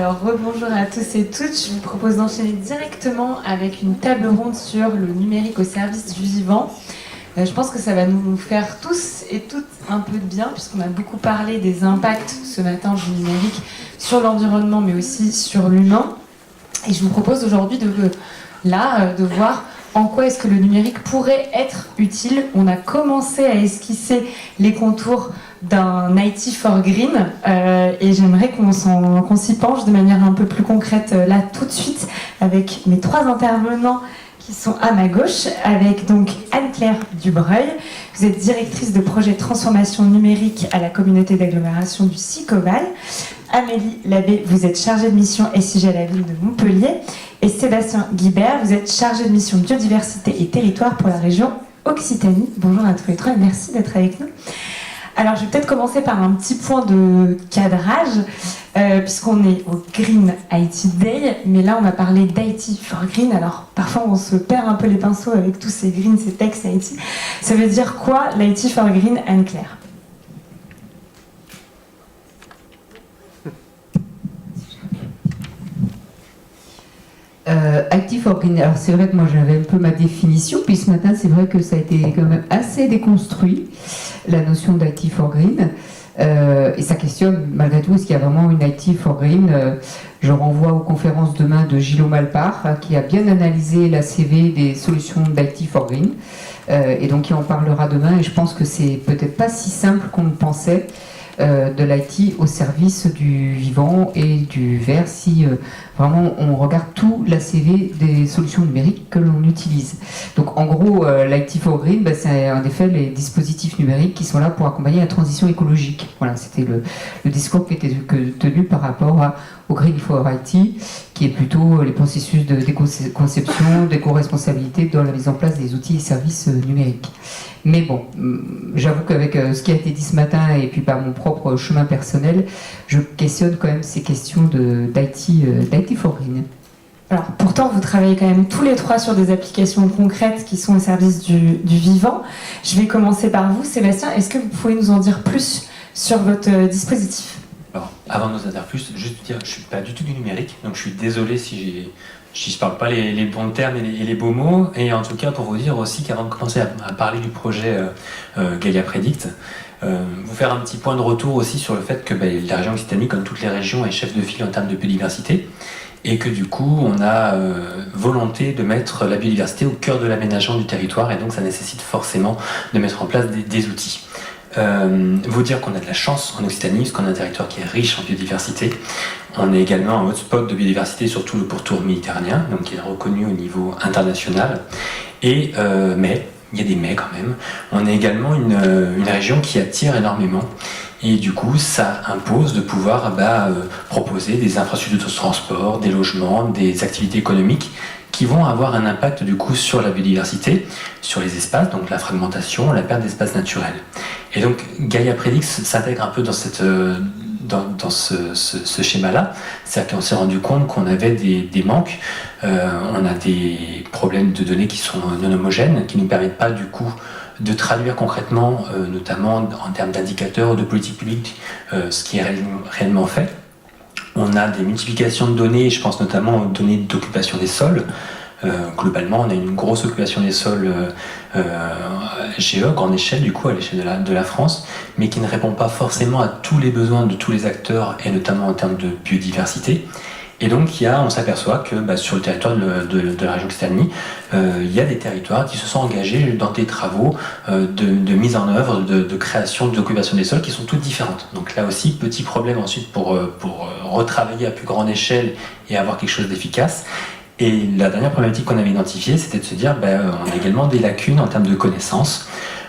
Alors rebonjour à tous et toutes, je vous propose d'enchaîner directement avec une table ronde sur le numérique au service du vivant. Je pense que ça va nous faire tous et toutes un peu de bien, puisqu'on a beaucoup parlé des impacts ce matin du numérique sur l'environnement, mais aussi sur l'humain. Et je vous propose aujourd'hui de voir en quoi est-ce que le numérique pourrait être utile. On a commencé à esquisser les contours d'un IT for Green et j'aimerais qu'on s'y penche de manière un peu plus concrète là tout de suite avec mes trois intervenants qui sont à ma gauche, avec donc Anne-Claire Dubreuil. Vous êtes directrice de projet transformation numérique à la communauté d'agglomération du Sicoval. Amélie Labbé, vous êtes chargée de mission SIG à la ville de Montpellier. Et Sébastien Guibert, vous êtes chargé de mission biodiversité et territoire pour la région Occitanie. Bonjour à tous les trois et merci d'être avec nous. Alors, je vais peut-être commencer par un petit point de cadrage, puisqu'on est au Green IT Day, mais là, on va parler d'IT for Green. Alors, parfois, on se perd un peu les pinceaux avec tous ces green, ces textes IT. Ça veut dire quoi, l'IT for Green, Anne-Claire ? IT for Green, alors c'est vrai que moi j'avais un peu ma définition, puis ce matin c'est vrai que ça a été quand même assez déconstruit, la notion d'IT for Green, et ça questionne malgré tout, est-ce qu'il y a vraiment une IT for Green. Je renvoie aux conférences demain de Gilles Malpart, qui a bien analysé la CV des solutions d'IT for Green, et donc il en parlera demain, et je pense que c'est peut-être pas si simple qu'on le pensait, de l'IT au service du vivant et du vert, si vraiment on regarde tout la CV des solutions numériques que l'on utilise. Donc en gros, l'IT for Green, c'est en effet les dispositifs numériques qui sont là pour accompagner la transition écologique. Voilà, c'était le discours qui était tenu par rapport au Green for IT, qui est plutôt les processus d'éco-conception, d'éco-responsabilité dans la mise en place des outils et services numériques. Mais bon, j'avoue qu'avec ce qui a été dit ce matin et puis par mon propre chemin personnel, je questionne quand même ces questions d'IT for Green. Alors, pourtant, vous travaillez quand même tous les trois sur des applications concrètes qui sont au service du vivant. Je vais commencer par vous, Sébastien. Est-ce que vous pouvez nous en dire plus sur votre dispositif ? Alors, avant de nous en dire plus, juste dire que je ne suis pas du tout du numérique, donc je suis désolé si je ne parle pas les bons termes et les beaux mots. Et en tout cas, pour vous dire aussi qu'avant de commencer à parler du projet Gaia Predict, vous faire un petit point de retour aussi sur le fait que la région Occitanie, comme toutes les régions, est chef de file en termes de biodiversité. Et que du coup, on a volonté de mettre la biodiversité au cœur de l'aménagement du territoire. Et donc, ça nécessite forcément de mettre en place des outils. Vous dire qu'on a de la chance en Occitanie, parce qu'on a un territoire qui est riche en biodiversité. On est également un hotspot de biodiversité sur tout le pourtour méditerranéen, donc qui est reconnu au niveau international. Et mais, il y a des mais quand même, on est également une région qui attire énormément. Et du coup, ça impose de pouvoir proposer des infrastructures de transport, des logements, des activités économiques qui vont avoir un impact du coup sur la biodiversité, sur les espaces, donc la fragmentation, la perte d'espaces naturels. Et donc Gaia Predict s'intègre un peu dans ce schéma-là, c'est-à-dire qu'on s'est rendu compte qu'on avait des manques, on a des problèmes de données qui sont non homogènes, qui ne nous permettent pas du coup de traduire concrètement, notamment en termes d'indicateurs ou de politique publique, ce qui est réellement fait. On a des multiplications de données, je pense notamment aux données d'occupation des sols. Globalement, on a une grosse occupation des sols grande échelle, du coup, à l'échelle de la France, mais qui ne répond pas forcément à tous les besoins de tous les acteurs, et notamment en termes de biodiversité. Et donc, on s'aperçoit que sur le territoire de la région Occitanie, il y a des territoires qui se sont engagés dans des travaux de mise en œuvre, de création, d'occupation des sols qui sont toutes différentes. Donc là aussi, petit problème ensuite pour retravailler à plus grande échelle et avoir quelque chose d'efficace. Et la dernière problématique qu'on avait identifiée, c'était de se dire on a également des lacunes en termes de connaissances.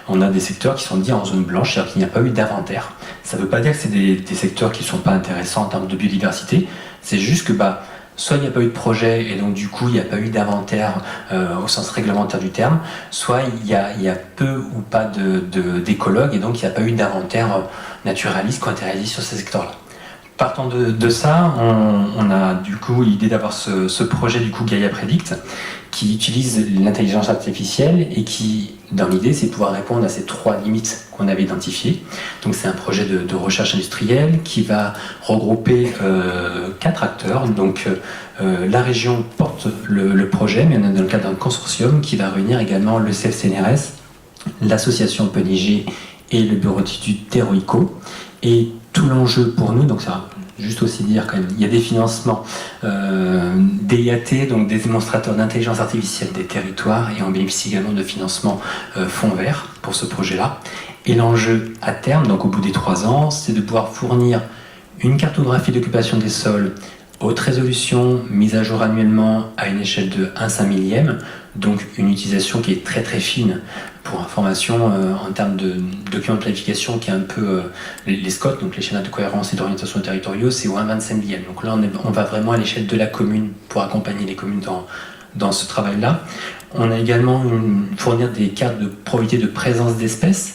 On a des secteurs qui sont dits en zone blanche, c'est-à-dire qu'il n'y a pas eu d'inventaire. Ça ne veut pas dire que c'est des secteurs qui ne sont pas intéressants en termes de biodiversité, c'est juste que soit il n'y a pas eu de projet et donc du coup il n'y a pas eu d'inventaire au sens réglementaire du terme, soit il y a peu ou pas d'écologues et donc il n'y a pas eu d'inventaire naturaliste qui ont été réalisé sur ces secteurs-là. partant de ça, on a du coup l'idée d'avoir ce projet du coup Gaia Predict qui utilise l'intelligence artificielle et qui, dans l'idée, c'est pouvoir répondre à ces 3 limites qu'on avait identifiées. Donc c'est un projet de recherche industrielle qui va regrouper 4 acteurs. Donc la région porte le projet, mais on est dans le cadre d'un consortium qui va réunir également le CFCNRS, l'association PNIG et le bureau d'études Terroico. Et tout l'enjeu pour nous, donc ça juste aussi dire quand même, il y a des financements DIAT, donc des démonstrateurs d'intelligence artificielle des territoires, et on bénéficie également de financements fonds verts pour ce projet-là. Et l'enjeu à terme, donc au bout des 3 ans, c'est de pouvoir fournir une cartographie d'occupation des sols haute résolution, mise à jour annuellement à une échelle de 1/5 millième, donc une utilisation qui est très très fine pour information en termes de documents de planification qui est un peu les SCOT, donc les schémas de cohérence et d'orientation territoriaux, c'est au 1/25 millième. Donc là on va vraiment à l'échelle de la commune pour accompagner les communes dans ce travail-là. On a également fournir des cartes de probabilité de présence d'espèces,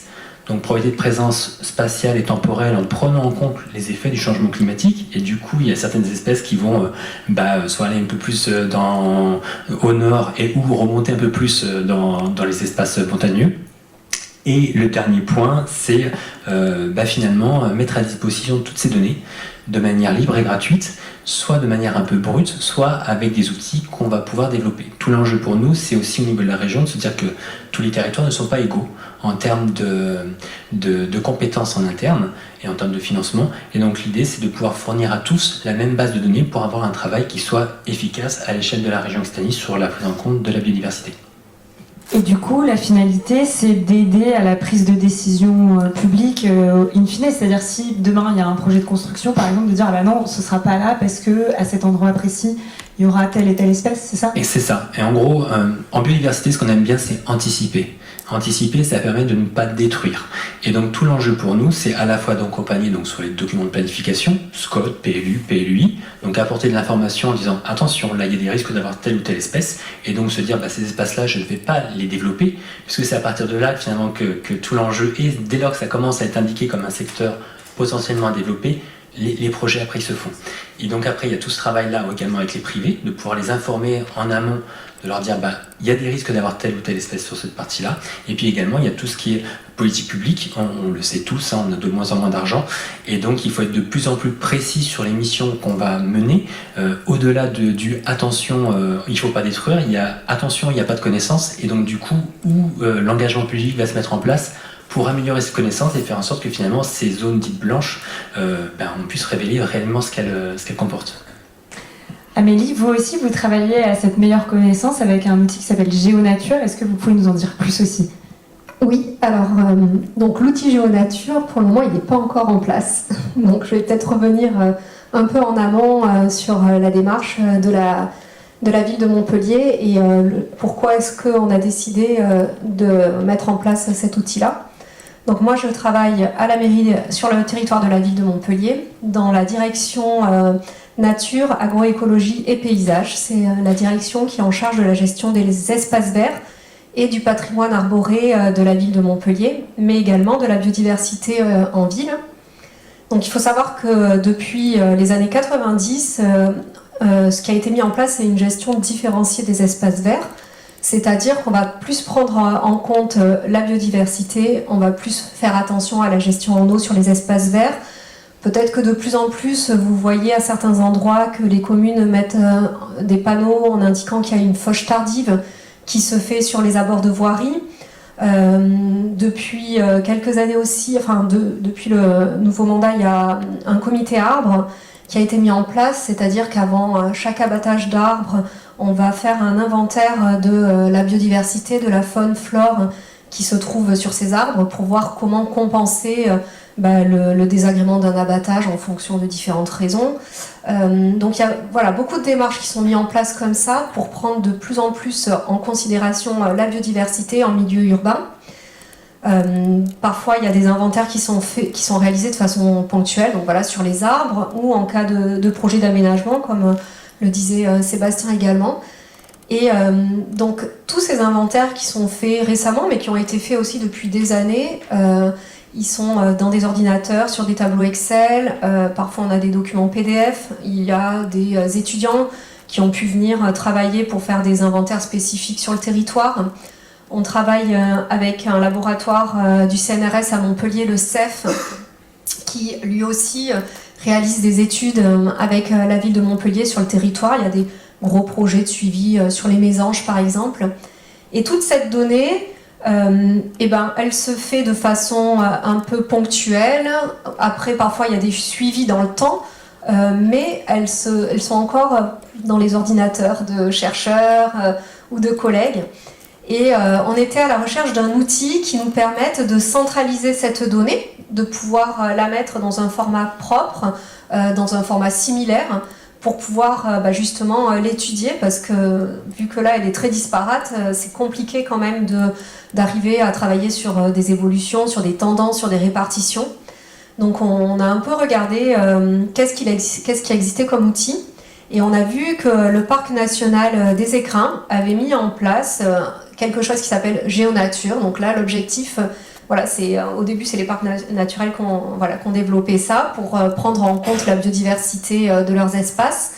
donc probabilité de présence spatiale et temporelle en prenant en compte les effets du changement climatique. Et du coup, il y a certaines espèces qui vont soit aller un peu plus au nord et ou remonter un peu plus dans les espaces montagneux. Et le dernier point, c'est finalement mettre à disposition toutes ces données de manière libre et gratuite, soit de manière un peu brute, soit avec des outils qu'on va pouvoir développer. Tout l'enjeu pour nous, c'est aussi au niveau de la région de se dire que tous les territoires ne sont pas égaux en termes de compétences en interne et en termes de financement. Et donc l'idée, c'est de pouvoir fournir à tous la même base de données pour avoir un travail qui soit efficace à l'échelle de la région Occitanie sur la prise en compte de la biodiversité. Et du coup, la finalité, c'est d'aider à la prise de décision publique in fine. C'est-à-dire si demain, il y a un projet de construction, par exemple, de dire « Ah bah non, ce ne sera pas là parce qu'à cet endroit précis, il y aura telle et telle espèce », c'est ça ? Et c'est ça. Et en gros, en biodiversité, ce qu'on aime bien, c'est anticiper. Anticiper, ça permet de ne pas détruire. Et donc tout l'enjeu pour nous, c'est à la fois d'accompagner sur les documents de planification, SCOT, PLU, PLUI, donc apporter de l'information en disant attention, là il y a des risques d'avoir telle ou telle espèce, et donc se dire ces espaces-là, je ne vais pas les développer, puisque c'est à partir de là finalement que tout l'enjeu est, dès lors que ça commence à être indiqué comme un secteur potentiellement à développer, les projets après ils se font. Et donc après il y a tout ce travail-là également avec les privés, de pouvoir les informer en amont, de leur dire il y a des risques d'avoir telle ou telle espèce sur cette partie-là. Et puis également il y a tout ce qui est politique publique, on le sait tous, on a de moins en moins d'argent, et donc il faut être de plus en plus précis sur les missions qu'on va mener, au-delà du attention, il ne faut pas détruire, il y a attention, il n'y a pas de connaissances, et donc du coup où l'engagement public va se mettre en place pour améliorer ces connaissances et faire en sorte que finalement ces zones dites blanches, on puisse révéler réellement ce qu'elles comportent. Amélie, vous aussi, vous travaillez à cette meilleure connaissance avec un outil qui s'appelle GeoNature. Est-ce que vous pouvez nous en dire plus aussi ? Oui, alors donc l'outil GeoNature, pour le moment, il n'est pas encore en place. Donc je vais peut-être revenir un peu en amont sur la démarche de la ville de Montpellier et pourquoi est-ce qu'on a décidé de mettre en place cet outil-là. Donc moi, je travaille à la mairie sur le territoire de la ville de Montpellier, dans la direction nature, agroécologie et paysage. C'est la direction qui est en charge de la gestion des espaces verts et du patrimoine arboré de la ville de Montpellier, mais également de la biodiversité en ville. Donc il faut savoir que depuis les années 90, ce qui a été mis en place, c'est une gestion différenciée des espaces verts. C'est-à-dire qu'on va plus prendre en compte la biodiversité, on va plus faire attention à la gestion en eau sur les espaces verts. Peut-être que de plus en plus, vous voyez à certains endroits que les communes mettent des panneaux en indiquant qu'il y a une fauche tardive qui se fait sur les abords de voiries. Depuis quelques années aussi, depuis le nouveau mandat, il y a un comité arbre qui a été mis en place, c'est-à-dire qu'avant chaque abattage d'arbres, on va faire un inventaire de la biodiversité, de la faune, flore qui se trouve sur ces arbres pour voir comment compenser le désagrément d'un abattage en fonction de différentes raisons. Donc il y a beaucoup de démarches qui sont mises en place comme ça pour prendre de plus en plus en considération la biodiversité en milieu urbain. Parfois il y a des inventaires qui sont réalisés de façon ponctuelle, donc sur les arbres ou en cas de projet d'aménagement comme le disait Sébastien également. Et donc tous ces inventaires qui sont faits récemment mais qui ont été faits aussi depuis des années, Ils sont dans des ordinateurs, sur des tableaux Excel, parfois on a des documents PDF, il y a des étudiants qui ont pu venir travailler pour faire des inventaires spécifiques sur le territoire. On travaille avec un laboratoire du CNRS à Montpellier, le CEF, qui lui aussi réalise des études avec la ville de Montpellier sur le territoire. Il y a des gros projets de suivi sur les mésanges par exemple. Et toute cette donnée, elle se fait de façon un peu ponctuelle. Après, parfois, il y a des suivis dans le temps, mais elles sont encore dans les ordinateurs de chercheurs ou de collègues. Et on était à la recherche d'un outil qui nous permette de centraliser cette donnée, de pouvoir la mettre dans un format propre, dans un format similaire, pour pouvoir justement l'étudier, parce que vu que là elle est très disparate, c'est compliqué quand même d'arriver à travailler sur des évolutions, sur des tendances, sur des répartitions. Donc on a un peu regardé qu'est-ce qui existait comme outil, et on a vu que le Parc national des Écrins avait mis en place quelque chose qui s'appelle GéoNature. Donc là l'objectif, au début c'est les parcs naturels qui ont développé ça pour prendre en compte la biodiversité de leurs espaces.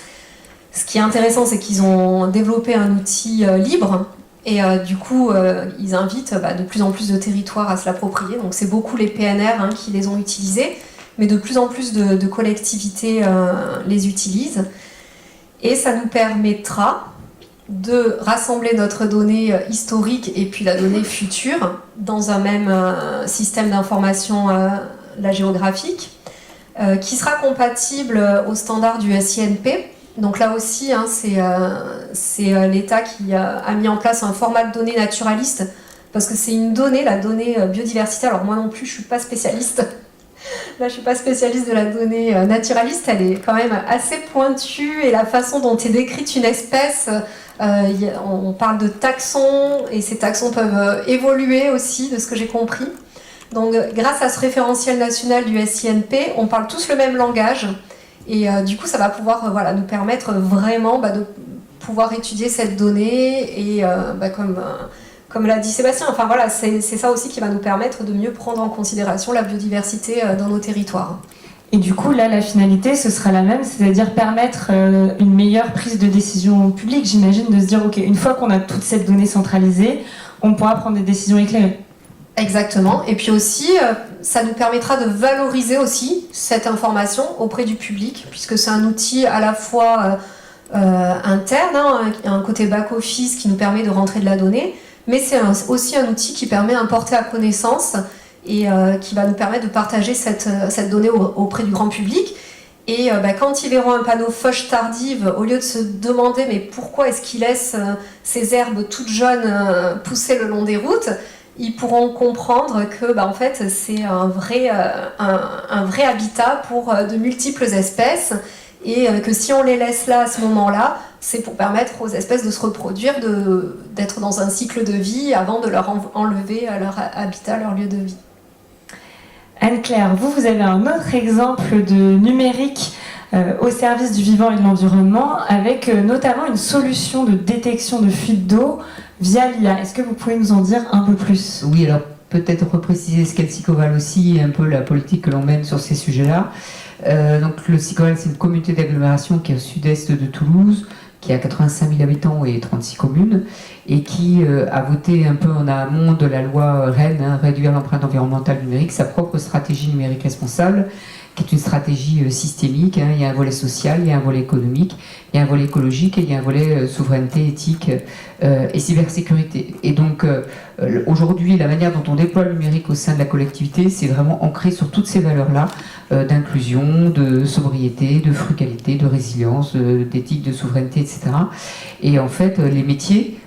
Ce qui est intéressant, c'est qu'ils ont développé un outil libre, et du coup ils invitent de plus en plus de territoires à se l'approprier. Donc c'est beaucoup les PNR qui les ont utilisés, mais de plus en plus de collectivités les utilisent. Et ça nous permettra de rassembler notre donnée historique et puis la donnée future dans un même système d'information, la géographique, qui sera compatible aux standards du SINP. Donc là aussi, c'est l'État qui a mis en place un format de données naturaliste, parce que c'est une donnée, la donnée biodiversité. Alors moi non plus, je ne suis pas spécialiste. Là, je ne suis pas spécialiste de la donnée naturaliste, elle est quand même assez pointue, et la façon dont est décrite une espèce, on parle de taxons, et ces taxons peuvent évoluer aussi, de ce que j'ai compris. Donc grâce à ce référentiel national du SINP, on parle tous le même langage, et du coup ça va pouvoir nous permettre vraiment de pouvoir étudier cette donnée, et comme l'a dit Sébastien, c'est ça aussi qui va nous permettre de mieux prendre en considération la biodiversité dans nos territoires. Et du coup, là, la finalité, ce sera la même, c'est-à-dire permettre une meilleure prise de décision publique, j'imagine, de se dire, OK, une fois qu'on a toute cette donnée centralisée, on pourra prendre des décisions éclairées. Exactement. Et puis aussi, ça nous permettra de valoriser aussi cette information auprès du public, puisque c'est un outil à la fois interne, un côté back-office qui nous permet de rentrer de la donnée, mais c'est aussi un outil qui permet un porter à connaissance, et qui va nous permettre de partager cette donnée auprès du grand public. Et quand ils verront un panneau feuille tardive, au lieu de se demander mais pourquoi est-ce qu'ils laissent ces herbes toutes jaunes pousser le long des routes, ils pourront comprendre que en fait c'est un vrai habitat pour de multiples espèces, et que si on les laisse là à ce moment-là, c'est pour permettre aux espèces de se reproduire, d'être dans un cycle de vie avant de leur enlever leur habitat, leur lieu de vie. Anne-Claire, vous avez un autre exemple de numérique au service du vivant et de l'environnement, avec notamment une solution de détection de fuite d'eau via l'IA. Est-ce que vous pouvez nous en dire un peu plus ? Oui, alors peut-être repréciser ce qu'est le SICOVAL aussi, et un peu la politique que l'on mène sur ces sujets-là. Donc le SICOVAL, c'est une communauté d'agglomération qui est au sud-est de Toulouse, qui a 85 000 habitants et 36 communes, et qui a voté un peu en amont de la loi REN, réduire l'empreinte environnementale numérique, sa propre stratégie numérique responsable, qui est une stratégie systémique. Il y a un volet social, il y a un volet économique, il y a un volet écologique, et il y a un volet souveraineté, éthique et cybersécurité. Et donc aujourd'hui, la manière dont on déploie le numérique au sein de la collectivité, c'est vraiment ancré sur toutes ces valeurs-là, d'inclusion, de sobriété, de frugalité, de résilience, d'éthique, de souveraineté, etc. Et en fait, les métiers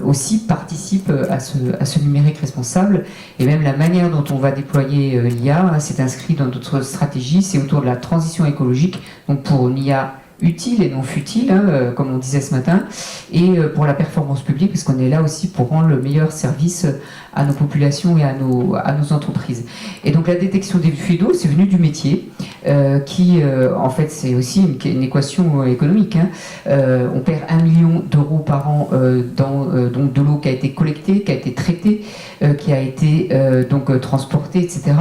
aussi participent à ce numérique responsable, et même la manière dont on va déployer l'IA, c'est inscrit dans notre stratégie, c'est autour de la transition écologique, donc pour une IA utile et non futile, hein, comme on disait ce matin, et pour la performance publique, parce qu'on est là aussi pour rendre le meilleur service à nos populations et à nos entreprises. Et donc la détection des fuites d'eau, c'est venu du métier, qui en fait c'est aussi une équation économique. Hein. On perd 1 million d'euros par an donc de l'eau qui a été collectée, qui a été traitée, qui a été donc transportée, etc.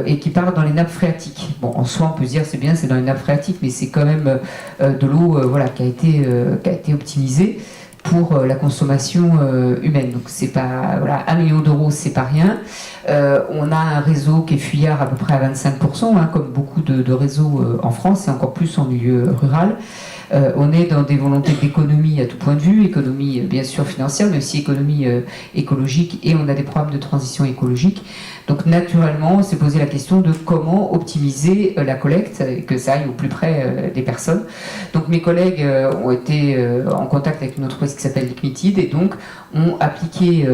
Et qui part dans les nappes phréatiques. Bon, en soi, on peut se dire c'est bien, c'est dans les nappes phréatiques, mais c'est quand même de l'eau voilà, qui a été optimisée pour la consommation humaine. Donc c'est pas, voilà, 1 million d'euros, c'est pas rien. On a un réseau qui est fuyard à peu près à 25%, hein, comme beaucoup de réseaux en France, et encore plus en milieu rural. On est dans des volontés d'économie à tout point de vue, économie bien sûr financière, mais aussi économie écologique, et on a des programmes de transition écologique. Donc naturellement, on s'est posé la question de comment optimiser la collecte et que ça aille au plus près des personnes. Donc mes collègues ont été en contact avec une entreprise qui s'appelle Liqumitid et donc ont appliqué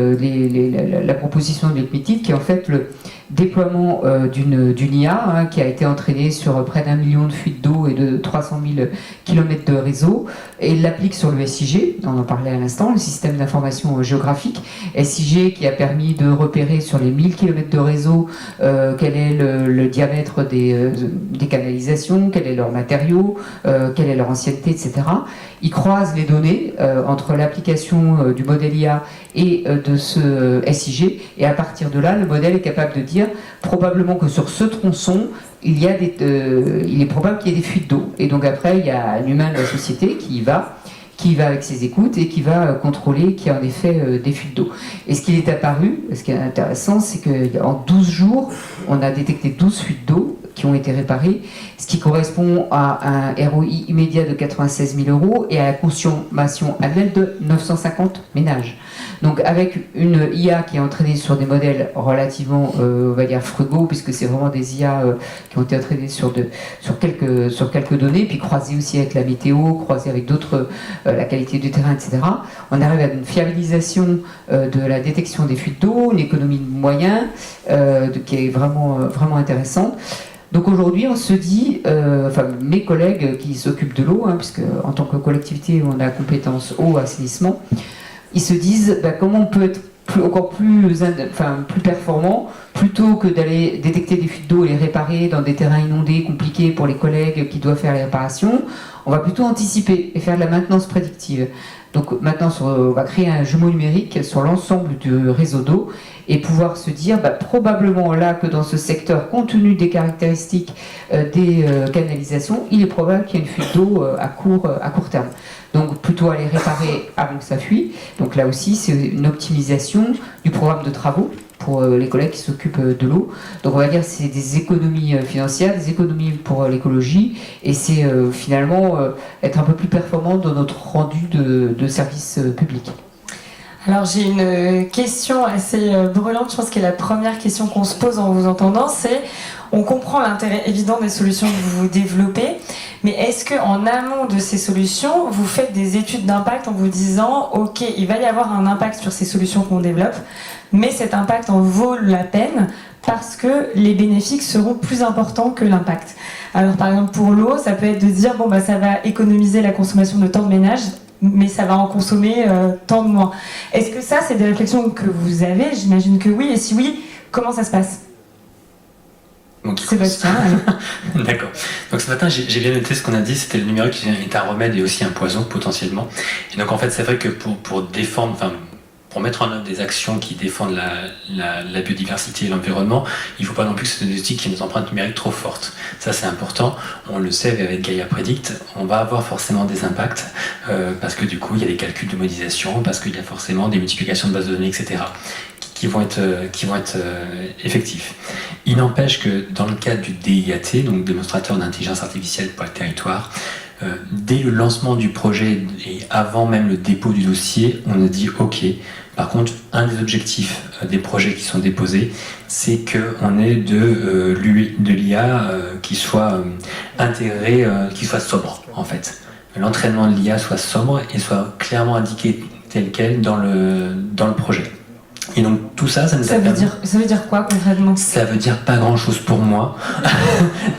la proposition de Liqumitid qui est en fait le déploiement d'une IA hein, qui a été entraînée sur près d'1 million de fuites d'eau et de 300 000 km de réseau et l'applique sur le SIG, on en parlait à l'instant, le système d'information géographique, SIG qui a permis de repérer sur les 1000 km de réseau quel est le diamètre des canalisations, quel est leur matériau, quelle est leur ancienneté, etc. Ils croisent les données entre l'application du modèle IA et de ce SIG et à partir de là, le modèle est capable de dire probablement que sur ce tronçon, il est probable qu'il y ait des fuites d'eau. Et donc après, il y a un humain de la société qui va avec ses écoutes et qui va contrôler qu'il y a en effet des fuites d'eau. Et ce qu'il est apparu, ce qui est intéressant, c'est qu'en 12 jours, on a détecté 12 fuites d'eau qui ont été réparées, ce qui correspond à un ROI immédiat de 96 000 euros et à la consommation annuelle de 950 ménages. Donc avec une IA qui est entraînée sur des modèles relativement, on va dire, frugaux, puisque c'est vraiment des IA qui ont été entraînées sur quelques données, puis croisées aussi avec la météo, croisées avec d'autres, la qualité du terrain, etc. On arrive à une fiabilisation de la détection des fuites d'eau, une économie de moyens qui est vraiment, vraiment intéressante. Donc aujourd'hui, on se dit, mes collègues qui s'occupent de l'eau, hein, puisque en tant que collectivité, on a la compétence eau, assainissement, ils se disent comment on peut être encore plus performant, plutôt que d'aller détecter des fuites d'eau et les réparer dans des terrains inondés, compliqués pour les collègues qui doivent faire les réparations. On va plutôt anticiper et faire de la maintenance prédictive. Donc maintenant, on va créer un jumeau numérique sur l'ensemble du réseau d'eau et pouvoir se dire probablement là que dans ce secteur, compte tenu des caractéristiques des canalisations, il est probable qu'il y ait une fuite d'eau à court terme. Donc plutôt aller réparer avant que ça fuit. Donc là aussi, c'est une optimisation du programme de travaux pour les collègues qui s'occupent de l'eau. Donc on va dire que c'est des économies financières, des économies pour l'écologie, et c'est finalement être un peu plus performant dans notre rendu de services publics. Alors j'ai une question assez brûlante, je pense que la première question qu'on se pose en vous entendant, c'est on comprend l'intérêt évident des solutions que vous développez, mais est-ce qu'en amont de ces solutions, vous faites des études d'impact en vous disant ok, il va y avoir un impact sur ces solutions qu'on développe, mais cet impact en vaut la peine parce que les bénéfices seront plus importants que l'impact. Alors par exemple pour l'eau, ça peut être de dire ça va économiser la consommation de tant de ménages, mais ça va en consommer tant de moins. Est-ce que ça, c'est des réflexions que vous avez? J'imagine que oui, et si oui, comment ça se passe? Sébastien. D'accord. Donc ce matin, j'ai bien noté ce qu'on a dit, c'était le numérique est un remède et aussi un poison potentiellement. Et donc en fait, c'est vrai que pour mettre en œuvre des actions qui défendent la biodiversité et l'environnement, il ne faut pas non plus que ce soit des outils qui aient une empreinte numérique trop forte. Ça, c'est important. On le sait avec Gaia Predict, on va avoir forcément des impacts parce que du coup, il y a des calculs de modélisation, parce qu'il y a forcément des multiplications de bases de données, etc. qui vont être effectifs. Il n'empêche que dans le cadre du DIAT, donc démonstrateur d'intelligence artificielle pour le territoire, dès le lancement du projet et avant même le dépôt du dossier, on a dit ok. Par contre, un des objectifs des projets qui sont déposés, c'est qu'on ait de l'IA qui soit intégrée, qui soit sobre en fait. L'entraînement de l'IA soit sobre et soit clairement indiqué tel quel dans le projet. Et donc tout ça, ça nous a permis... Ça veut dire quoi concrètement? Ça veut dire pas grand chose pour moi,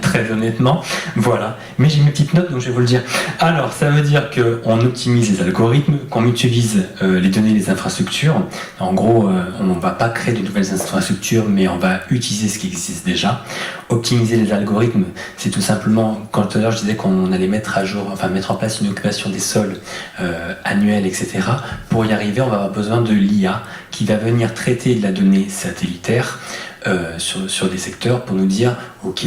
très honnêtement, voilà. Mais j'ai mes petites notes, donc je vais vous le dire. Alors, ça veut dire qu'on optimise les algorithmes, qu'on utilise les données, les infrastructures. En gros, on ne va pas créer de nouvelles infrastructures, mais on va utiliser ce qui existe déjà. Optimiser les algorithmes, c'est tout simplement, quand tout à l'heure je disais qu'on allait mettre en place une occupation des sols annuelle, etc. Pour y arriver, on va avoir besoin de l'IA qui va venir traiter de la donnée satellitaire sur des secteurs pour nous dire ok,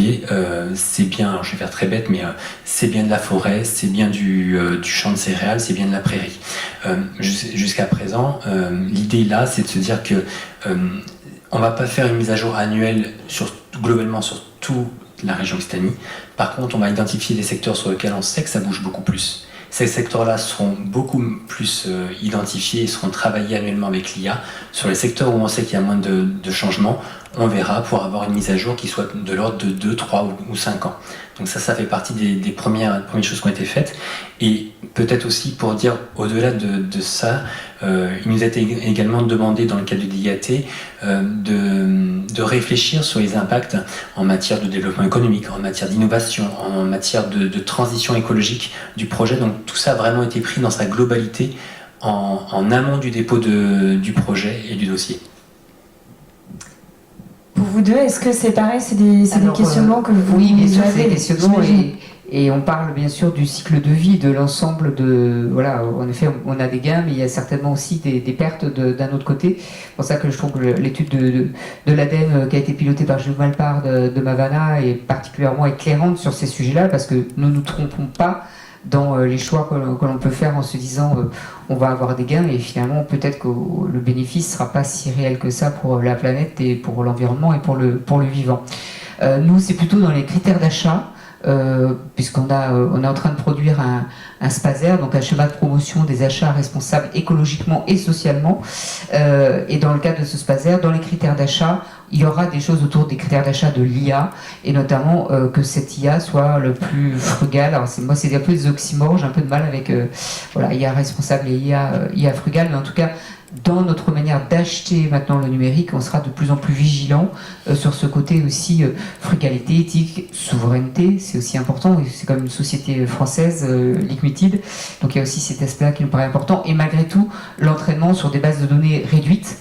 c'est bien, alors je vais faire très bête, mais c'est bien de la forêt, c'est bien du champ de céréales, c'est bien de la prairie. Jusqu'à présent, l'idée là, c'est de se dire que on va pas faire une mise à jour annuelle globalement sur toute la région Occitanie. Par contre, on va identifier des secteurs sur lesquels on sait que ça bouge beaucoup plus. Ces secteurs-là seront beaucoup plus identifiés et seront travaillés annuellement avec l'IA. Sur les secteurs où on sait qu'il y a moins de changements, on verra pour avoir une mise à jour qui soit de l'ordre de 2, 3 ou 5 ans. Donc ça fait partie des premières choses qui ont été faites. Et peut-être aussi pour dire, au-delà de ça, il nous a été également demandé dans le cadre de l'IAT de réfléchir sur les impacts en matière de développement économique, en matière d'innovation, en matière de transition écologique du projet. Donc tout ça a vraiment été pris dans sa globalité en amont du dépôt du projet et du dossier. Pour vous deux, est-ce que c'est pareil, c'est des questionnements que vous oui, bien sûr, avez, c'est des questionnements et on parle bien sûr du cycle de vie, de l'ensemble de... Voilà, en effet, on a des gains, mais il y a certainement aussi des pertes d'un autre côté. C'est pour ça que je trouve que l'étude de l'ADEME qui a été pilotée par Jules Malpart de Mavana est particulièrement éclairante sur ces sujets-là, parce que nous ne nous trompons pas dans les choix que l'on peut faire en se disant on va avoir des gains et finalement peut-être que le bénéfice ne sera pas si réel que ça pour la planète et pour l'environnement et pour le vivant. Nous, c'est plutôt dans les critères d'achat, puisqu'on on est en train de produire un SPASER, donc un schéma de promotion des achats responsables écologiquement et socialement. Et dans le cadre de ce SPASER, dans les critères d'achat, il y aura des choses autour des critères d'achat de l'IA, et notamment que cette IA soit le plus frugale. Alors c'est un peu des oxymores, j'ai un peu de mal avec IA responsable et IA frugale, mais en tout cas, dans notre manière d'acheter maintenant le numérique, on sera de plus en plus vigilant sur ce côté aussi frugalité, éthique, souveraineté, c'est aussi important, c'est comme une société française, liquide, donc il y a aussi cet aspect-là qui nous paraît important, et malgré tout, l'entraînement sur des bases de données réduites,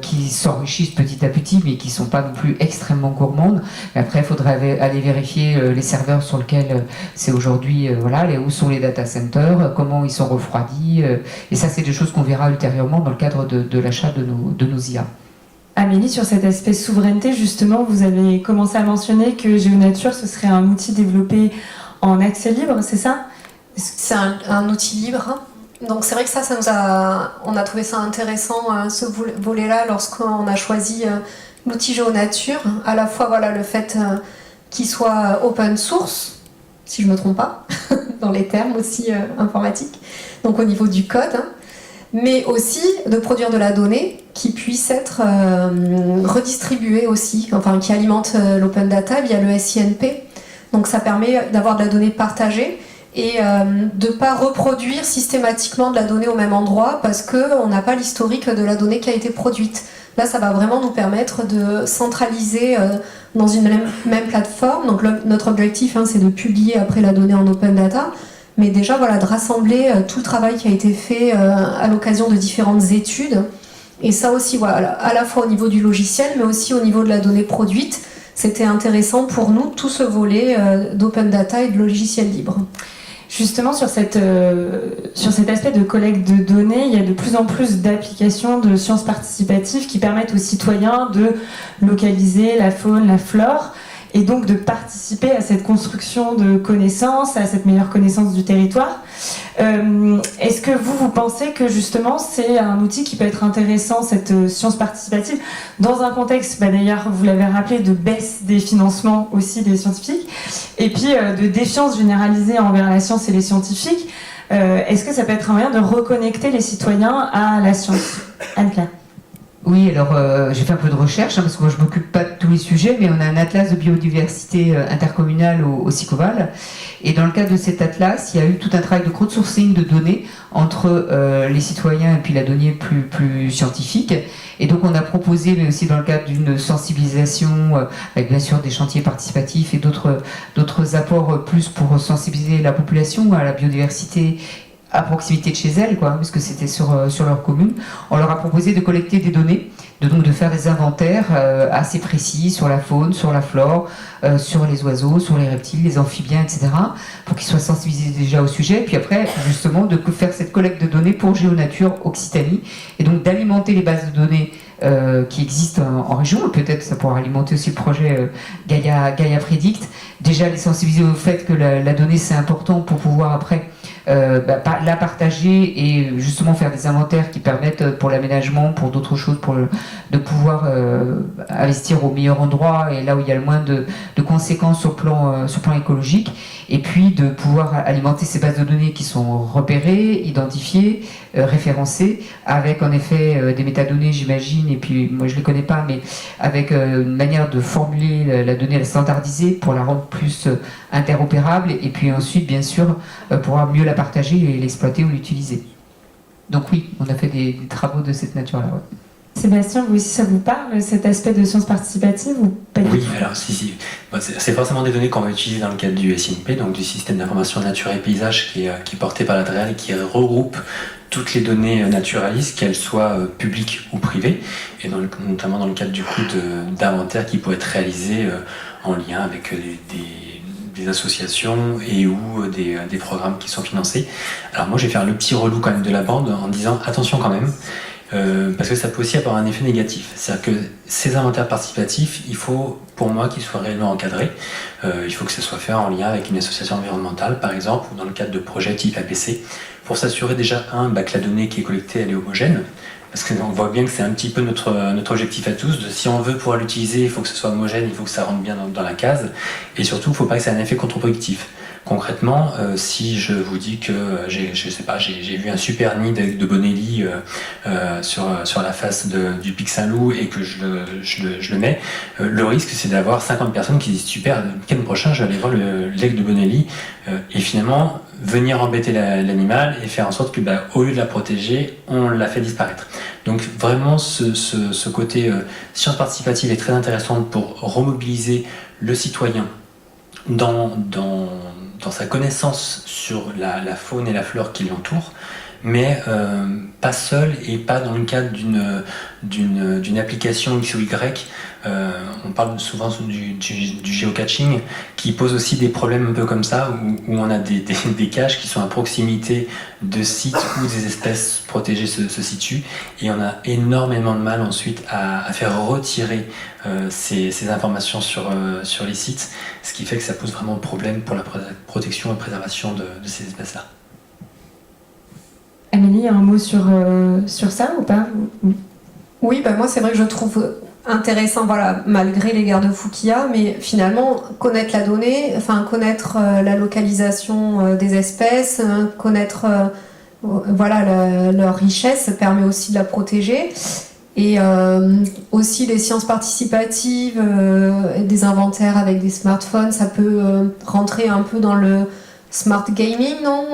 qui s'enrichissent petit à petit, mais qui ne sont pas non plus extrêmement gourmandes. Et après, il faudrait aller vérifier les serveurs sur lesquels c'est aujourd'hui, où sont les data centers, comment ils sont refroidis. Et ça, c'est des choses qu'on verra ultérieurement dans le cadre de l'achat de nos IA. Amélie, sur cet aspect souveraineté, justement, vous avez commencé à mentionner que GeoNature, ce serait un outil développé en accès libre, c'est ça? C'est un outil libre. Donc c'est vrai que on a trouvé ça intéressant, ce volet-là, lorsqu'on a choisi l'outil GeoNature. À la fois le fait qu'il soit open source, si je ne me trompe pas, dans les termes aussi informatiques, donc au niveau du code, mais aussi de produire de la donnée qui puisse être redistribuée aussi, enfin qui alimente l'open data via le SINP. Donc ça permet d'avoir de la donnée partagée et de ne pas reproduire systématiquement de la donnée au même endroit parce qu'on n'a pas l'historique de la donnée qui a été produite. Là, ça va vraiment nous permettre de centraliser dans une même plateforme. Donc notre objectif, c'est de publier après la donnée en open data, mais déjà de rassembler tout le travail qui a été fait à l'occasion de différentes études. Et ça aussi, à la fois au niveau du logiciel, mais aussi au niveau de la donnée produite, c'était intéressant pour nous, tout ce volet d'open data et de logiciel libre. Justement, sur cet aspect de collecte de données, il y a de plus en plus d'applications de sciences participatives qui permettent aux citoyens de localiser la faune, la flore, et donc de participer à cette construction de connaissances, à cette meilleure connaissance du territoire. Est-ce que vous pensez que justement c'est un outil qui peut être intéressant, cette science participative, dans un contexte, d'ailleurs vous l'avez rappelé, de baisse des financements aussi des scientifiques, et puis de défiance généralisée envers la science et les scientifiques? Est-ce que ça peut être un moyen de reconnecter les citoyens à la science? Anne-Claire. Oui, alors j'ai fait un peu de recherche, parce que moi je ne m'occupe pas de tous les sujets, mais on a un atlas de biodiversité intercommunale au Sicoval. Et dans le cadre de cet atlas, il y a eu tout un travail de crowdsourcing de données entre les citoyens et puis la donnée plus scientifique. Et donc on a proposé, mais aussi dans le cadre d'une sensibilisation, avec bien sûr des chantiers participatifs et d'autres apports plus pour sensibiliser la population à la biodiversité à proximité de chez elles, parce que c'était sur leur commune. On leur a proposé de collecter des données, donc de faire des inventaires assez précis sur la faune, sur la flore, sur les oiseaux, sur les reptiles, les amphibiens, etc., pour qu'ils soient sensibilisés déjà au sujet, puis après, justement, de faire cette collecte de données pour Géonature Occitanie, et donc d'alimenter les bases de données qui existent en région. Peut-être ça pourra alimenter aussi le projet Gaia Predict. Déjà les sensibiliser au fait que la donnée c'est important pour pouvoir après la partager et justement faire des inventaires qui permettent pour l'aménagement, pour d'autres choses, de pouvoir investir au meilleur endroit et là où il y a le moins de conséquences sur le plan écologique, et puis de pouvoir alimenter ces bases de données qui sont repérées, identifiées, référencées, avec en effet des métadonnées, j'imagine, et puis moi je les connais pas, mais avec une manière de formuler la donnée, la standardiser pour la rendre plus interopérable, et puis ensuite bien sûr pouvoir mieux la partager et l'exploiter ou l'utiliser. Donc oui, on a fait des travaux de cette nature-là. Ouais. Sébastien, vous aussi, ça vous parle, cet aspect de sciences participatives ou pas du tout ? Oui, alors si. Bon, c'est forcément des données qu'on va utiliser dans le cadre du SINP, donc du système d'information nature et paysage qui est porté par l'Adréal et qui regroupe toutes les données naturalistes, qu'elles soient publiques ou privées, et notamment dans le cadre du coup d'inventaire qui pourrait être réalisé en lien avec des associations et ou des programmes qui sont financés. Alors moi je vais faire le petit relou quand même de la bande en disant attention quand même, parce que ça peut aussi avoir un effet négatif. C'est-à-dire que ces inventaires participatifs, il faut pour moi qu'ils soient réellement encadrés. Il faut que ça soit fait en lien avec une association environnementale par exemple, ou dans le cadre de projets type APC, pour s'assurer déjà que la donnée qui est collectée elle est homogène. Parce qu'on voit bien que c'est un petit peu notre objectif à tous, si on veut pouvoir l'utiliser, il faut que ce soit homogène, il faut que ça rentre bien dans la case, et surtout il ne faut pas que ça ait un effet contre-productif. Concrètement, si je vous dis que j'ai vu un super nid de Bonelli sur la face du Pic Saint-Loup et que je le mets, le risque c'est d'avoir 50 personnes qui disent super, le week-end prochain je vais aller voir le lac de Bonelli, et finalement venir embêter l'animal et faire en sorte que au lieu de la protéger, on la fait disparaître. Donc vraiment ce côté science participative est très intéressant pour remobiliser le citoyen dans sa connaissance sur la faune et la flore qui l'entourent, mais pas seul et pas dans le cadre d'une application X ou Y. On parle souvent du géocaching qui pose aussi des problèmes un peu comme ça, où on a des caches qui sont à proximité de sites où des espèces protégées se situent, et on a énormément de mal ensuite à faire retirer ces informations sur les sites, ce qui fait que ça pose vraiment problème pour la protection et préservation de ces espèces-là. Amélie, un mot sur ça ou pas ? Oui, moi c'est vrai que je trouve intéressant, malgré les garde-fous qu'il y a, mais finalement connaître la donnée, connaître la localisation des espèces, connaître leur richesse permet aussi de la protéger. Et aussi les sciences participatives, des inventaires avec des smartphones, ça peut rentrer un peu dans le smart gaming, non ?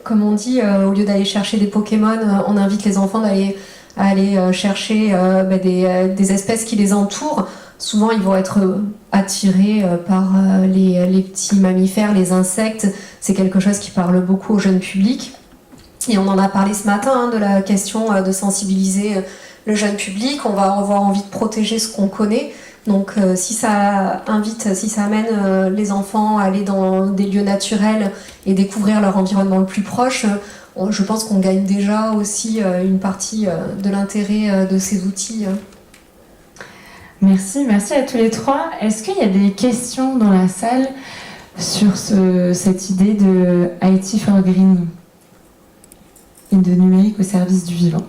Comme on dit, au lieu d'aller chercher des Pokémon, on invite les enfants à aller chercher des espèces qui les entourent. Souvent, ils vont être attirés par les petits mammifères, les insectes. C'est quelque chose qui parle beaucoup au jeune public. Et on en a parlé ce matin, de la question de sensibiliser le jeune public. On va avoir envie de protéger ce qu'on connaît. Donc si ça amène les enfants à aller dans des lieux naturels et découvrir leur environnement le plus proche, je pense qu'on gagne déjà aussi une partie de l'intérêt de ces outils. Merci à tous les trois. Est-ce qu'il y a des questions dans la salle sur cette idée de IT for Green et de numérique au service du vivant ?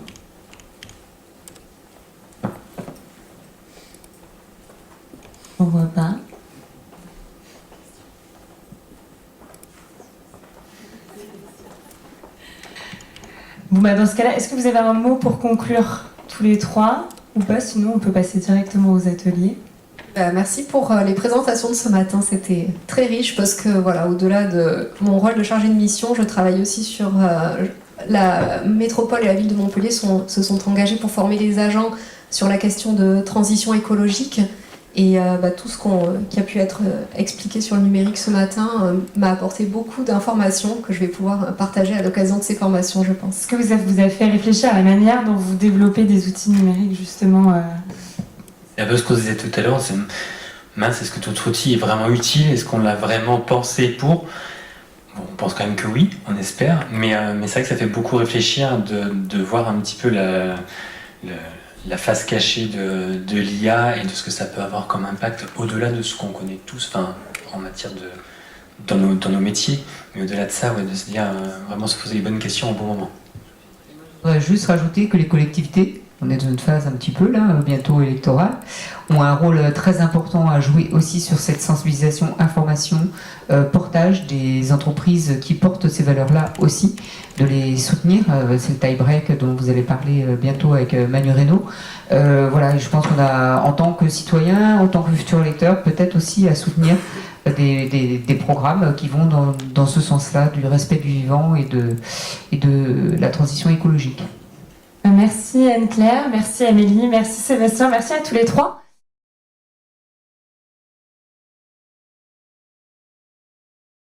On voit pas. Bon, dans ce cas-là, est-ce que vous avez un mot pour conclure tous les trois ? ou pas, sinon on peut passer directement aux ateliers. Merci pour les présentations de ce matin, c'était très riche parce que voilà, au-delà de mon rôle de chargée de mission, je travaille aussi sur la métropole et la ville de Montpellier se sont engagés pour former les agents sur la question de transition écologique et tout ce qui a pu être expliqué sur le numérique ce matin m'a apporté beaucoup d'informations que je vais pouvoir partager à l'occasion de ces formations, je pense. Est-ce que vous a fait réfléchir à la manière dont vous développez des outils numériques justement C'est un peu ce qu'on disait tout à l'heure, c'est mince, est-ce que notre outil est vraiment utile? Est-ce qu'on l'a vraiment pensé pour? Bon, on pense quand même que oui, on espère, mais c'est vrai que ça fait beaucoup réfléchir de voir un petit peu la face cachée de l'IA et de ce que ça peut avoir comme impact au-delà de ce qu'on connaît tous, en matière dans nos métiers, mais au-delà de ça, de se dire vraiment se poser les bonnes questions au bon moment. Je voudrais juste rajouter que les collectivités, on est dans une phase un petit peu là, bientôt électorale, ont un rôle très important à jouer aussi sur cette sensibilisation, information, portage des entreprises qui portent ces valeurs-là aussi, de les soutenir. C'est le tie-break dont vous allez parler bientôt avec Manu Reynaud. Voilà, et je pense qu'on a, en tant que citoyen, en tant que futur électeur, peut-être aussi à soutenir des programmes qui vont dans ce sens-là, du respect du vivant et de la transition écologique. Merci Anne-Claire, merci Amélie, merci Sébastien, merci à tous les trois.